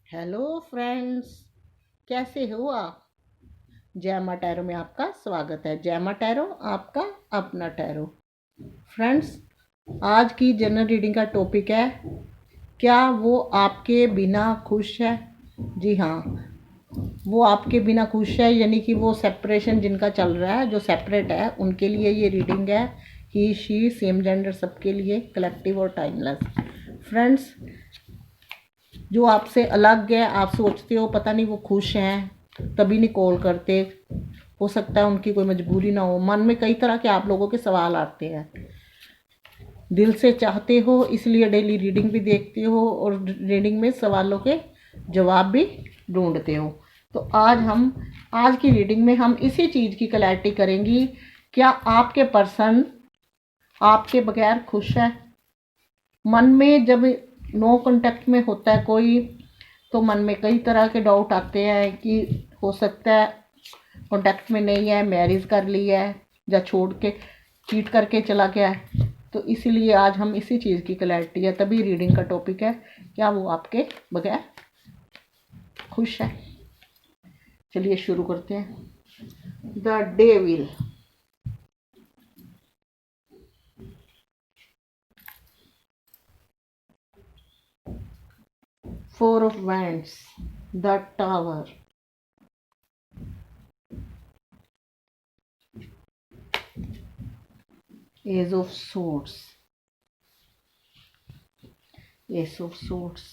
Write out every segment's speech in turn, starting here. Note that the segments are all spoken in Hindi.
हेलो फ्रेंड्स, कैसे हो आप। जय मां टैरो में आपका स्वागत है। जय मां टैरो, आपका अपना टैरो। फ्रेंड्स, आज की जनरल रीडिंग का टॉपिक है, क्या वो आपके बिना खुश है। जी हाँ, वो आपके बिना खुश है, यानी कि वो सेपरेशन जिनका चल रहा है, जो सेपरेट है, उनके लिए ये रीडिंग है। ही शी सेम जेंडर सबके लिए, कलेक्टिव और टाइमलेस। फ्रेंड्स, जो आपसे अलग है, आप सोचते हो पता नहीं वो खुश हैं, तभी नहीं कॉल करते। हो सकता है उनकी कोई मजबूरी ना हो। मन में कई तरह के आप लोगों के सवाल आते हैं, दिल से चाहते हो, इसलिए डेली रीडिंग भी देखते हो और रीडिंग में सवालों के जवाब भी ढूंढते हो। तो आज की रीडिंग में हम इसी चीज़ की क्लैरिटी करेंगी, क्या आपके पर्सन आपके बगैर खुश है। मन में जब नो कांटेक्ट में होता है कोई, तो मन में कई तरह के डाउट आते हैं कि हो सकता है कांटेक्ट में नहीं है, मैरिज कर ली है, या छोड़ के चीट करके चला गया है। तो इसीलिए आज हम इसी चीज़ की क्लैरिटी है, तभी रीडिंग का टॉपिक है, क्या वो आपके बगैर खुश है। चलिए शुरू करते हैं। The devil, 4 of Wands, the Tower, Ace of Swords, Ace of Swords,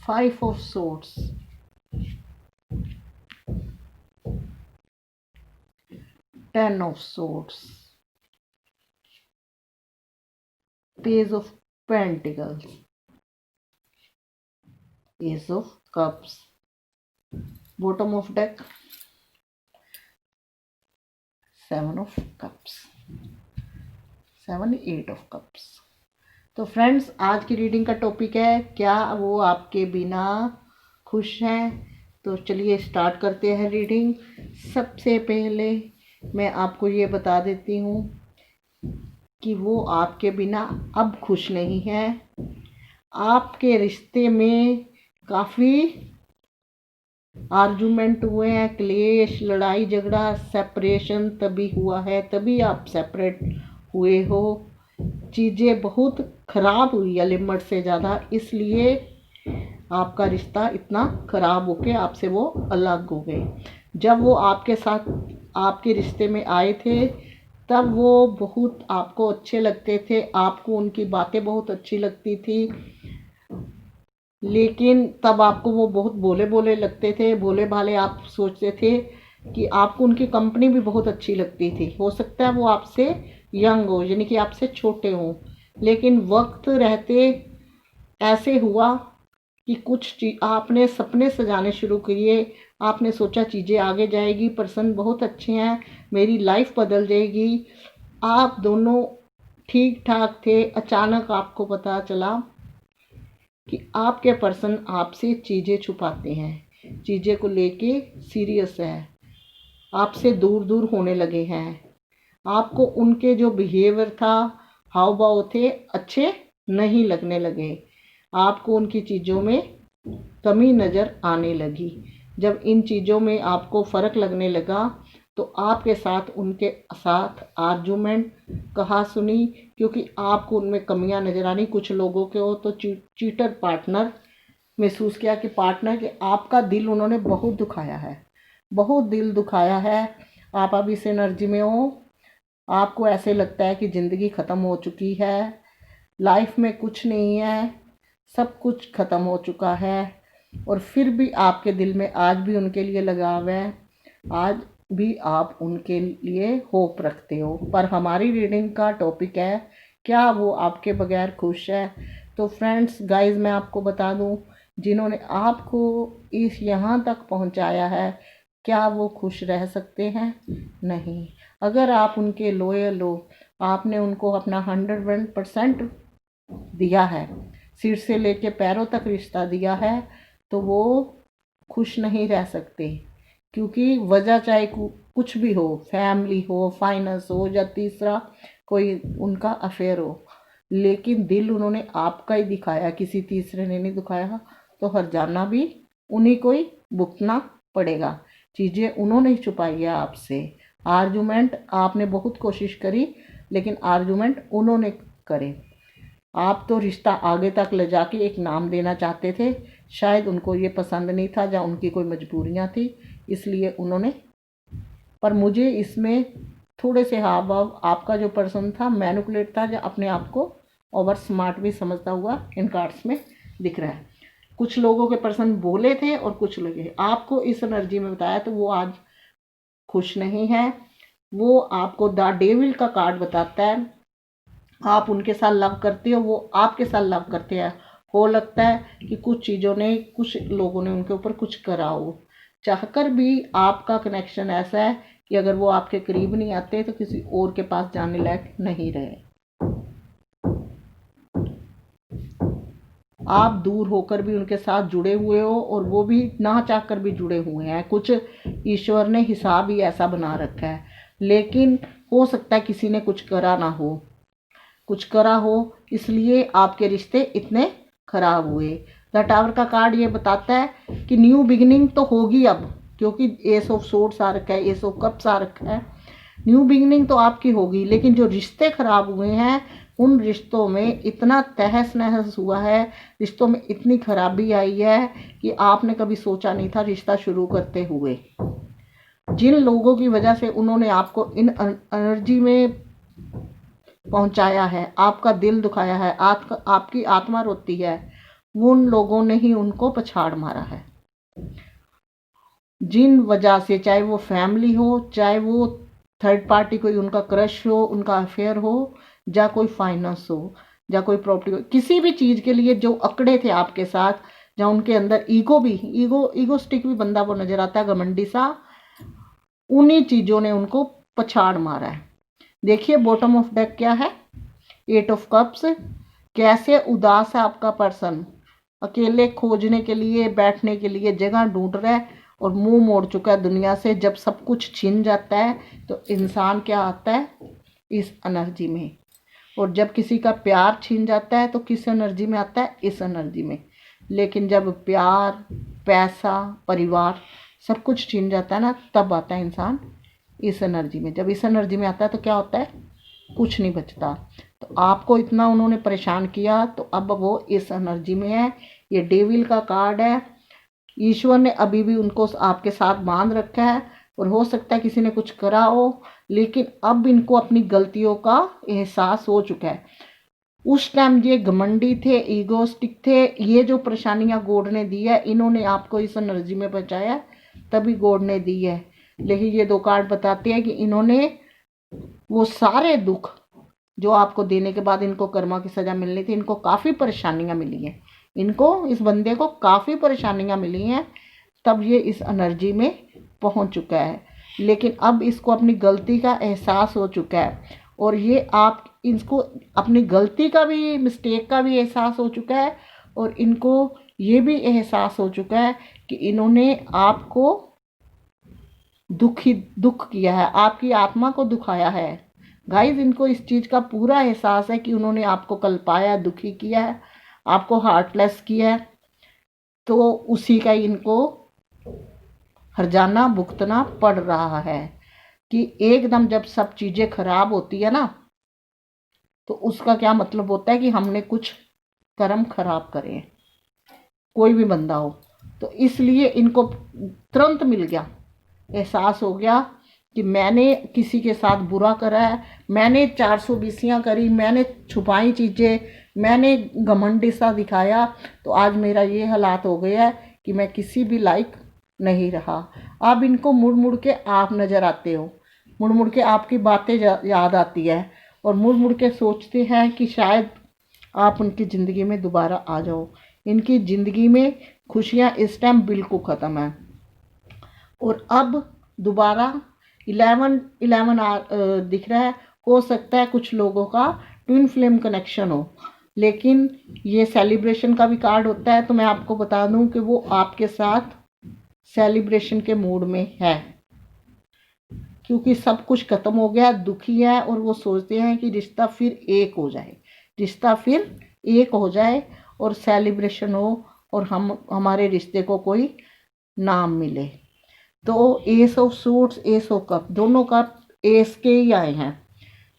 5 of Swords, 10 of Swords, Page of Pentacles, Ace of Cups, bottom of deck, 7 of Cups, 7 8 of Cups। तो फ्रेंड्स, आज की रीडिंग का टॉपिक है, क्या वो आपके बिना खुश हैं। तो चलिए स्टार्ट करते हैं रीडिंग। सबसे पहले मैं आपको ये बता देती हूँ कि वो आपके बिना अब खुश नहीं है। आपके रिश्ते में काफ़ी आर्गुमेंट हुए हैं, क्लेश, लड़ाई झगड़ा, सेपरेशन तभी हुआ है, तभी आप सेपरेट हुए हो। चीज़ें बहुत ख़राब हुई है लिमिट से ज़्यादा, इसलिए आपका रिश्ता इतना ख़राब होके आपसे वो अलग हो गए। जब वो आपके साथ आपके रिश्ते में आए थे, तब वो बहुत आपको अच्छे लगते थे, आपको उनकी बातें बहुत अच्छी लगती थी, लेकिन तब आपको वो बहुत भोले भोले लगते थे, भोले भाले। आप सोचते थे कि आपको उनकी कंपनी भी बहुत अच्छी लगती थी। हो सकता है वो आपसे यंग हो, यानी कि आपसे छोटे हों, लेकिन वक्त रहते ऐसे हुआ कि कुछ आपने सपने सजाने शुरू किए। आपने सोचा चीज़ें आगे जाएगी, पर्सन बहुत अच्छे हैं, मेरी लाइफ बदल जाएगी। आप दोनों ठीक ठाक थे, अचानक आपको पता चला कि आपके पर्सन आपसे चीज़ें छुपाते हैं, चीज़ें को लेके सीरियस है, आपसे दूर दूर होने लगे हैं। आपको उनके जो बिहेवियर था, हाव भाव थे, अच्छे नहीं लगने लगे। आपको उनकी चीज़ों में कमी नज़र आने लगी। जब इन चीज़ों में आपको फ़र्क लगने लगा, तो आपके साथ उनके साथ आर्गुमेंट, कहा सुनी, क्योंकि आपको उनमें कमियां नज़र आनी। कुछ लोगों के हो तो चीटर पार्टनर महसूस किया कि पार्टनर के आपका दिल उन्होंने बहुत दुखाया है, बहुत दिल दुखाया है। आप अब इस एनर्जी में हो, आपको ऐसे लगता है कि ज़िंदगी ख़त्म हो चुकी है, लाइफ में कुछ नहीं है, सब कुछ ख़त्म हो चुका है। और फिर भी आपके दिल में आज भी उनके लिए लगाव है, आज भी आप उनके लिए होप रखते हो। पर हमारी रीडिंग का टॉपिक है, क्या वो आपके बगैर खुश है। तो फ्रेंड्स, गाइस, मैं आपको बता दूं, जिन्होंने आपको इस यहाँ तक पहुँचाया है, क्या वो खुश रह सकते हैं। नहीं। अगर आप उनके लॉयल हो, आपने उनको अपना 101% दिया है, सिर से लेके पैरों तक रिश्ता दिया है, तो वो खुश नहीं रह सकते। क्योंकि वजह चाहे कुछ भी हो, फैमिली हो, फाइनेंस हो, या तीसरा कोई उनका अफेयर हो, लेकिन दिल उन्होंने आपका ही दिखाया, किसी तीसरे ने नहीं दिखाया। तो हर्जाना भी उन्हीं को ही भुगतना पड़ेगा। चीज़ें उन्होंने ही छुपाई है आपसे। आर्गुमेंट आपने बहुत कोशिश करी, लेकिन आर्गुमेंट उन्होंने करे। आप तो रिश्ता आगे तक ले जाके एक नाम देना चाहते थे, शायद उनको ये पसंद नहीं था या उनकी कोई मजबूरियां थी, इसलिए उन्होंने। पर मुझे इसमें थोड़े से हाव भाव आपका जो पर्सन था मैनिपुलेट था, या अपने आप को ओवर स्मार्ट भी समझता हुआ इन कार्ड्स में दिख रहा है। कुछ लोगों के पर्सन बोले थे और कुछ लगे आपको इस एनर्जी में बताया, तो वो आज खुश नहीं है। वो आपको द डेविल का कार्ड बताता है। आप उनके साथ लव करते हो, वो आपके साथ लव करते हैं। हो लगता है कि कुछ चीज़ों ने, कुछ लोगों ने उनके ऊपर कुछ करा हो। चाहकर भी आपका कनेक्शन ऐसा है कि अगर वो आपके करीब नहीं आते तो किसी और के पास जाने लायक नहीं रहे। आप दूर होकर भी उनके साथ जुड़े हुए हो, और वो भी ना चाहकर भी जुड़े हुए हैं। कुछ ईश्वर ने हिसाब ही ऐसा बना रखा है, लेकिन हो सकता है किसी ने कुछ करा ना हो, कुछ करा हो, इसलिए आपके रिश्ते इतने खराब हुए। द टावर का कार्ड ये बताता है कि न्यू बिगिनिंग तो होगी अब, क्योंकि एस ऑफ सोर्ड्स आ रखा है, एस ऑफ कप्स आ रखा है। न्यू बिगिनिंग तो आपकी होगी, लेकिन जो रिश्ते खराब हुए हैं उन रिश्तों में इतना तहस नहस हुआ है, रिश्तों में इतनी खराबी आई है कि आपने कभी सोचा नहीं था रिश्ता शुरू करते हुए। जिन लोगों की वजह से उन्होंने आपको इन एनर्जी में पहुंचाया है, आपका दिल दुखाया है, आपकी आत्मा रोती है, उन लोगों ने ही उनको पछाड़ मारा है। जिन वजह से, चाहे वो फैमिली हो, चाहे वो थर्ड पार्टी कोई उनका क्रश हो, उनका अफेयर हो, या कोई फाइनेंस हो, या कोई प्रॉपर्टी हो, किसी भी चीज़ के लिए जो अकड़े थे आपके साथ, या उनके अंदर ईगोस्टिक भी बंदा वो नजर आता है, घमंडी सा, उन्हीं चीज़ों ने उनको पछाड़ मारा है। देखिए बॉटम ऑफ डेक क्या है, 8 ऑफ कप्स। कैसे उदास है आपका पर्सन, अकेले खोजने के लिए, बैठने के लिए जगह ढूंढ रहा है, और मुंह मोड़ चुका है दुनिया से। जब सब कुछ छिन जाता है तो इंसान क्या आता है, इस एनर्जी में। और जब किसी का प्यार छिन जाता है तो किस एनर्जी में आता है, इस एनर्जी में। लेकिन जब प्यार, पैसा, परिवार सब कुछ छिन जाता है ना, तब आता है इंसान इस एनर्जी में। जब इस एनर्जी में आता है तो क्या होता है, कुछ नहीं बचता। तो आपको इतना उन्होंने परेशान किया, तो अब वो इस एनर्जी में है। ये डेविल का कार्ड है। ईश्वर ने अभी भी उनको आपके साथ बांध रखा है, और हो सकता है किसी ने कुछ करा हो, लेकिन अब इनको अपनी गलतियों का एहसास हो चुका है। उस टाइम ये घमंडी थे, ईगोस्टिक थे, ये जो परेशानियां गॉड ने दी है, इन्होंने आपको इस एनर्जी में बचाया, तभी गॉड ने दी है। लेकिन ये 2 कार्ड बताते हैं कि इन्होंने वो सारे दुख जो आपको देने के बाद इनको कर्मा की सजा मिलनी थी, इनको काफ़ी परेशानियां मिली हैं। इनको, इस बंदे को काफ़ी परेशानियां मिली हैं, तब ये इस एनर्जी में पहुंच चुका है। लेकिन अब इसको अपनी गलती का एहसास हो चुका है, और ये आप इसको अपनी गलती का भी, मिस्टेक का भी एहसास हो चुका है, और इनको ये भी एहसास हो चुका है कि इन्होंने आपको दुख किया है, आपकी आत्मा को दुखाया है। गाइस, इनको इस चीज़ का पूरा एहसास है कि उन्होंने आपको कल्पाया, दुखी किया है, आपको हार्टलेस किया है, तो उसी का इनको हर्जाना भुगतना पड़ रहा है। कि एकदम जब सब चीज़ें खराब होती है ना, तो उसका क्या मतलब होता है कि हमने कुछ कर्म खराब करे, कोई भी बंदा हो। तो इसलिए इनको तुरंत मिल गया, एहसास हो गया कि मैंने किसी के साथ बुरा करा है, मैंने 420 करी, मैंने छुपाई चीज़ें, मैंने घमंडी सा दिखाया, तो आज मेरा ये हालात हो गया है कि मैं किसी भी लायक नहीं रहा। अब इनको मुड़ मुड़ के आप नज़र आते हो, मुड़ मुड़ के आपकी बातें याद आती है, और मुड़ मुड़ के सोचते हैं कि शायद आप उनकी ज़िंदगी में दोबारा आ जाओ। इनकी ज़िंदगी में खुशियाँ इस टाइम बिल्कुल ख़त्म है, और अब दोबारा 11 दिख रहा है। हो सकता है कुछ लोगों का ट्विन फ्लेम कनेक्शन हो, लेकिन ये सेलिब्रेशन का भी कार्ड होता है, तो मैं आपको बता दूं कि वो आपके साथ सेलिब्रेशन के मूड में है, क्योंकि सब कुछ खत्म हो गया, दुखी है, और वो सोचते हैं कि रिश्ता फिर एक हो जाए, रिश्ता फिर एक हो जाए, और सेलिब्रेशन हो, और हम हमारे रिश्ते को कोई नाम मिले। तो S of suits, S of cup, दोनों कप एस के ही आए हैं।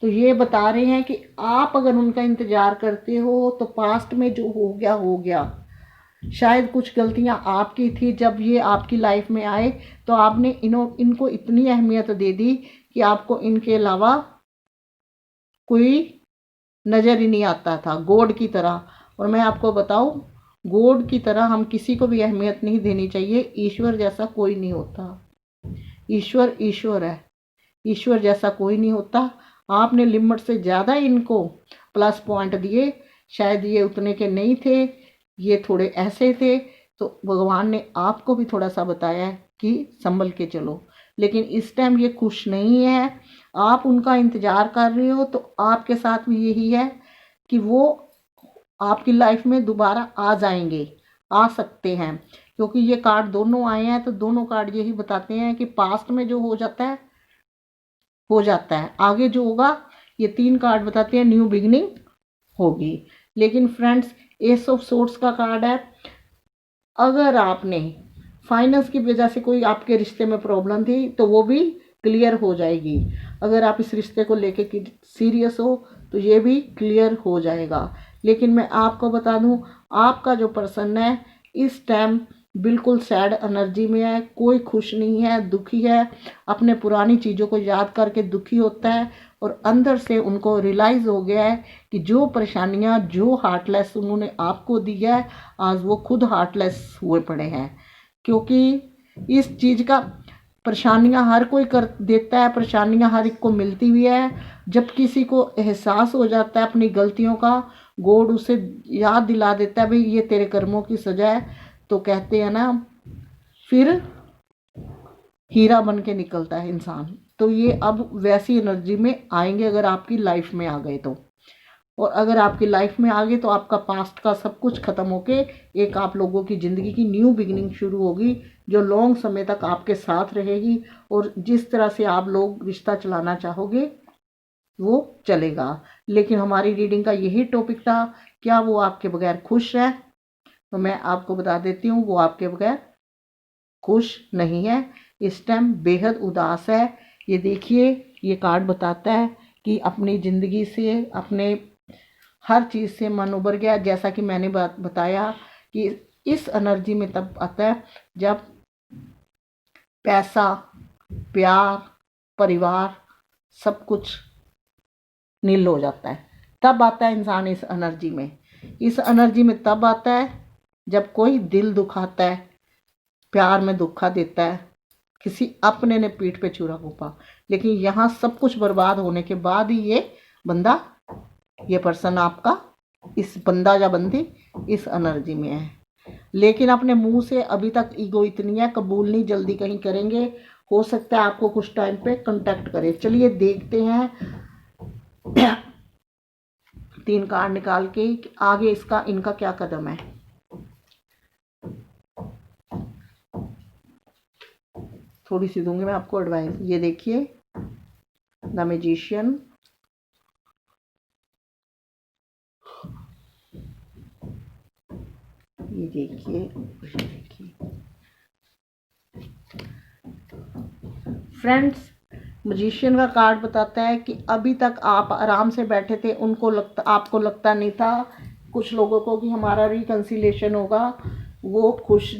तो ये बता रहे हैं कि आप अगर उनका इंतज़ार करते हो तो पास्ट में जो हो गया हो गया। शायद कुछ गलतियां आपकी थी, जब ये आपकी लाइफ में आए तो आपने इनको इतनी अहमियत दे दी कि आपको इनके अलावा कोई नज़र ही नहीं आता था, गॉड की तरह। और मैं आपको बताऊं, गॉड की तरह हम किसी को भी अहमियत नहीं देनी चाहिए। ईश्वर जैसा कोई नहीं होता। ईश्वर ईश्वर है, ईश्वर जैसा कोई नहीं होता। आपने लिमिट से ज़्यादा इनको प्लस पॉइंट दिए, शायद ये उतने के नहीं थे, ये थोड़े ऐसे थे, तो भगवान ने आपको भी थोड़ा सा बताया है कि संभल के चलो। लेकिन इस टाइम ये खुश नहीं है, आप उनका इंतज़ार कर रहे हो, तो आपके साथ भी यही है कि वो आपकी लाइफ में दोबारा आ जाएंगे, आ सकते हैं। क्योंकि ये कार्ड दोनों आए हैं, तो दोनों कार्ड यही बताते हैं कि पास्ट में जो हो जाता है हो जाता है, आगे जो होगा ये 3 कार्ड बताते हैं न्यू बिगिनिंग होगी। लेकिन फ्रेंड्स, एस ऑफ सोर्ट्स का कार्ड है, अगर आपने फाइनेंस की वजह से कोई आपके रिश्ते में प्रॉब्लम थी तो वो भी क्लियर हो जाएगी। अगर आप इस रिश्ते को लेके सीरियस हो तो ये भी क्लियर हो जाएगा। लेकिन मैं आपको बता दूं, आपका जो पर्सन है इस टाइम बिल्कुल सैड एनर्जी में है, कोई खुश नहीं है, दुखी है, अपने पुरानी चीज़ों को याद करके दुखी होता है। और अंदर से उनको रियलाइज़ हो गया है कि जो परेशानियां, जो हार्टलेस उन्होंने आपको दी है, आज वो खुद हार्टलेस हुए पड़े हैं। क्योंकि इस चीज़ का परेशानियां हर कोई कर देता है, परेशानियां हर एक को मिलती हुई है। जब किसी को एहसास हो जाता है अपनी गलतियों का, गॉड उसे याद दिला देता है, भाई ये तेरे कर्मों की सजा है, तो कहते हैं ना, फिर हीरा बन के निकलता है इंसान। तो ये अब वैसी एनर्जी में आएंगे अगर आपकी लाइफ में आ गए तो। और अगर आपकी लाइफ में आ गए तो आपका पास्ट का सब कुछ खत्म होके एक आप लोगों की ज़िंदगी की न्यू बिगिनिंग शुरू होगी, जो लॉन्ग समय तक आपके साथ रहेगी। और जिस तरह से आप लोग रिश्ता चलाना चाहोगे वो चलेगा। लेकिन हमारी रीडिंग का यही टॉपिक था, क्या वो आपके बगैर खुश है? तो मैं आपको बता देती हूँ, वो आपके बगैर खुश नहीं है, इस टाइम बेहद उदास है। ये देखिए, ये कार्ड बताता है कि अपनी ज़िंदगी से, अपने हर चीज़ से मन उबर गया। जैसा कि मैंने बताया कि इस एनर्जी में तब आता है जब पैसा, प्यार, परिवार सब कुछ नील हो जाता है, तब आता है इंसान इस एनर्जी में। इस एनर्जी में तब आता है जब कोई दिल दुखाता है, प्यार में धोखा देता है, किसी अपने ने पीठ पे छुरा घोंपा। लेकिन यहाँ सब कुछ बर्बाद होने के बाद ही ये बंदा, ये पर्सन आपका, इस बंदा या बंदी इस एनर्जी में है। लेकिन अपने मुंह से अभी तक ईगो इतनी है, कबूल नहीं जल्दी कहीं करेंगे। हो सकता है आपको कुछ टाइम पे कांटेक्ट करे। चलिए देखते हैं 3 कार्ड निकाल के आगे इसका, इनका क्या कदम है। थोड़ी सी दूंगी मैं आपको एडवाइस। ये देखिए, द मैजिशियन, ये देखिए फ्रेंड्स, मैजिशियन का कार्ड बताता है कि अभी तक आप आराम से बैठे थे, आपको लगता नहीं था कुछ लोगों को कि हमारा रिकंसिलेशन होगा। वो खुश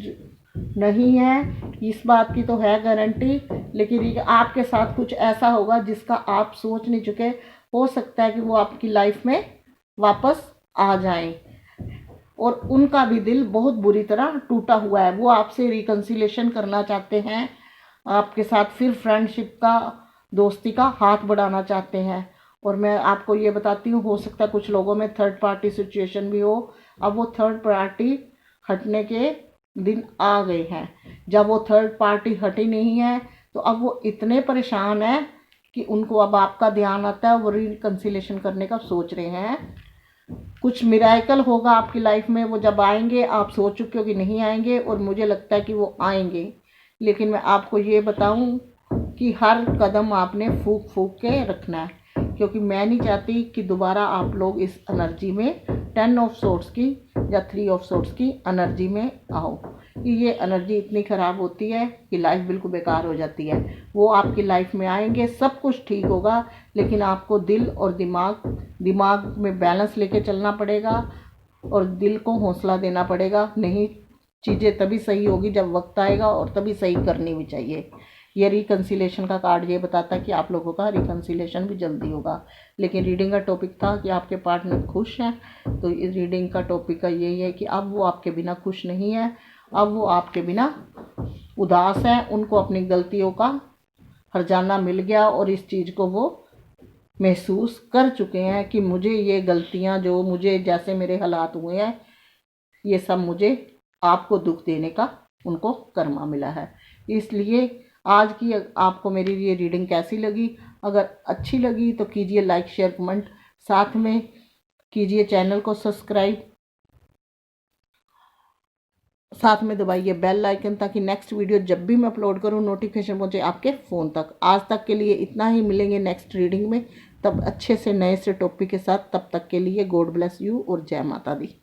नहीं है, इस बात की तो है गारंटी। लेकिन आपके साथ कुछ ऐसा होगा जिसका आप सोच नहीं चुके। हो सकता है कि वो आपकी लाइफ में वापस आ जाएं। और उनका भी दिल बहुत बुरी तरह टूटा हुआ है, वो आपसे रिकंसिलेशन करना चाहते हैं, आपके साथ फिर फ्रेंडशिप का, दोस्ती का हाथ बढ़ाना चाहते हैं। और मैं आपको ये बताती हूँ, हो सकता है कुछ लोगों में थर्ड पार्टी सिचुएशन भी हो। अब वो थर्ड पार्टी हटने के दिन आ गए हैं। जब वो थर्ड पार्टी हटी नहीं है तो अब वो इतने परेशान हैं कि उनको अब आपका ध्यान आता है, वो रिकंसिलेशन करने का सोच रहे हैं। कुछ मिराकल होगा आपकी लाइफ में, वो जब आएंगे आप सोच चुके हो कि नहीं आएंगे, और मुझे लगता है कि वो आएंगे। लेकिन मैं आपको ये बताऊं कि हर कदम आपने फूंक फूंक के रखना है, क्योंकि मैं नहीं चाहती कि दोबारा आप लोग इस एनर्जी में 10 ऑफ सोर्ट्स की या 3 ऑफ सोर्ट्स की एनर्जी में आओ। ये एनर्जी इतनी ख़राब होती है कि लाइफ बिल्कुल बेकार हो जाती है। वो आपकी लाइफ में आएंगे, सब कुछ ठीक होगा, लेकिन आपको दिल और दिमाग में बैलेंस लेके चलना पड़ेगा और दिल को हौसला देना पड़ेगा। नहीं, चीज़ें तभी सही होगी जब वक्त आएगा, और तभी सही करनी भी चाहिए। ये रिकन्सिलेशन का कार्ड ये बताता है कि आप लोगों का रिकन्सिलेशन भी जल्दी होगा। लेकिन रीडिंग का टॉपिक था कि आपके पार्टनर खुश हैं, तो इस रीडिंग का टॉपिक का यही है कि अब वो आपके बिना खुश नहीं है, अब वो आपके बिना उदास है। उनको अपनी गलतियों का हर्जाना मिल गया और इस चीज़ को वो महसूस कर चुके हैं कि मुझे ये गलतियां, जो मुझे जैसे मेरे हालात हुए हैं, ये सब मुझे आपको दुख देने का उनको कर्मा मिला है। इसलिए आज की आपको मेरी ये रीडिंग कैसी लगी? अगर अच्छी लगी तो कीजिए लाइक, शेयर, कमेंट, साथ में कीजिए चैनल को सब्सक्राइब, साथ में दबाइए बेल आइकन ताकि नेक्स्ट वीडियो जब भी मैं अपलोड करूं नोटिफिकेशन पहुंचे आपके फ़ोन तक। आज तक के लिए इतना ही, मिलेंगे नेक्स्ट रीडिंग में, तब अच्छे से नए से टॉपिक के साथ। तब तक के लिए गॉड ब्लेस यू और जय माता दी।